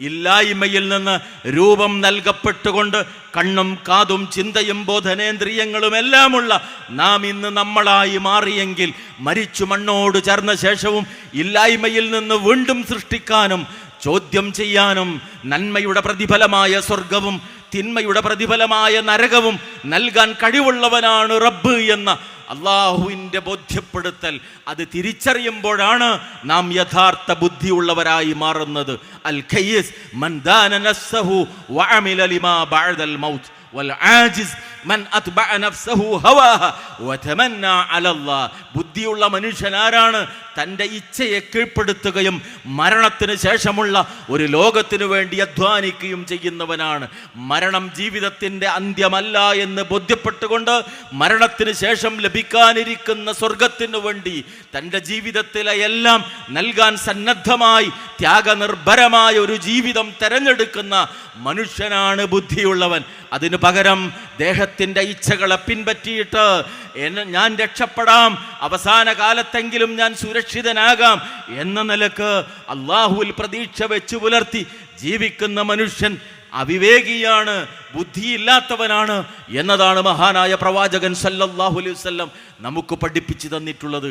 ഇല്ലായ്മയിൽ നിന്ന് രൂപം നൽകപ്പെട്ടുകൊണ്ട് കണ്ണും കാതും ചിന്തയും ബോധനേന്ദ്രിയങ്ങളും എല്ലാമുള്ള നാം ഇന്ന് നമ്മളായി മാറിയെങ്കിൽ മരിച്ചു മണ്ണോട് ചേർന്ന ശേഷവും ഇല്ലായ്മയിൽ നിന്ന് വീണ്ടും സൃഷ്ടിക്കാനും ചോദ്യം ചെയ്യാനും നന്മയുടെ പ്രതിഫലമായ സ്വർഗവും തിന്മയുടെ പ്രതിഫലമായ നരകവും നൽകാൻ കഴിവുള്ളവനാണ് റബ്ബ് എന്ന അള്ളാഹുവിൻ്റെ ബോധ്യപ്പെടുത്തൽ, അത് തിരിച്ചറിയുമ്പോഴാണ് നാം യഥാർത്ഥ ബുദ്ധിയുള്ളവരായി മാറുന്നത്. അൽ ഖയ്യിസ് മൻ ദാന നഫ്സഹു വഅമില ലിമാ ബഅദൽ മൗത്ത് വൽ ആജിസ് മൻ അത്ബഅ നഫ്സഹു ഹവാഹ വതമന്ന അലല്ലാഹ്. ബുദ്ധിയുള്ള മനുഷ്യൻ ആരാണ്? തൻ്റെ ഇച്ഛയെ കീഴ്പ്പെടുത്തുകയും മരണത്തിന് ശേഷമുള്ള ഒരു ലോകത്തിനു വേണ്ടി അധ്വാനിക്കുകയും ചെയ്യുന്നവനാണ്. മരണം ജീവിതത്തിൻ്റെ അന്ത്യമല്ല എന്ന് ബോധ്യപ്പെട്ടുകൊണ്ട് മരണത്തിന് ശേഷം ലഭിക്കാനിരിക്കുന്ന സ്വർഗത്തിനു വേണ്ടി തൻ്റെ ജീവിതത്തിലെ എല്ലാം നൽകാൻ സന്നദ്ധമായി ത്യാഗനിർഭരമായ ഒരു ജീവിതം തെരഞ്ഞെടുക്കുന്ന മനുഷ്യനാണ് ബുദ്ധിയുള്ളവൻ. അതിനു പകരം ദേഹത്തിൻ്റെ ഇച്ഛകളെ പിൻപറ്റിയിട്ട് ഞാൻ രക്ഷപ്പെടാം, അവസാന കാലത്തെങ്കിലും ഞാൻ സുരക്ഷിതനാകാം എന്ന നിലക്ക് അള്ളാഹുവിൽ പ്രതീക്ഷ വെച്ചു പുലർത്തി ജീവിക്കുന്ന മനുഷ്യൻ അവിവേകിയാണ്, ബുദ്ധിയില്ലാത്തവനാണ് എന്നതാണ് മഹാനായ പ്രവാചകൻ സല്ലല്ലാഹു അലൈഹി വസല്ലം നമുക്ക് പഠിപ്പിച്ചു തന്നിട്ടുള്ളത്.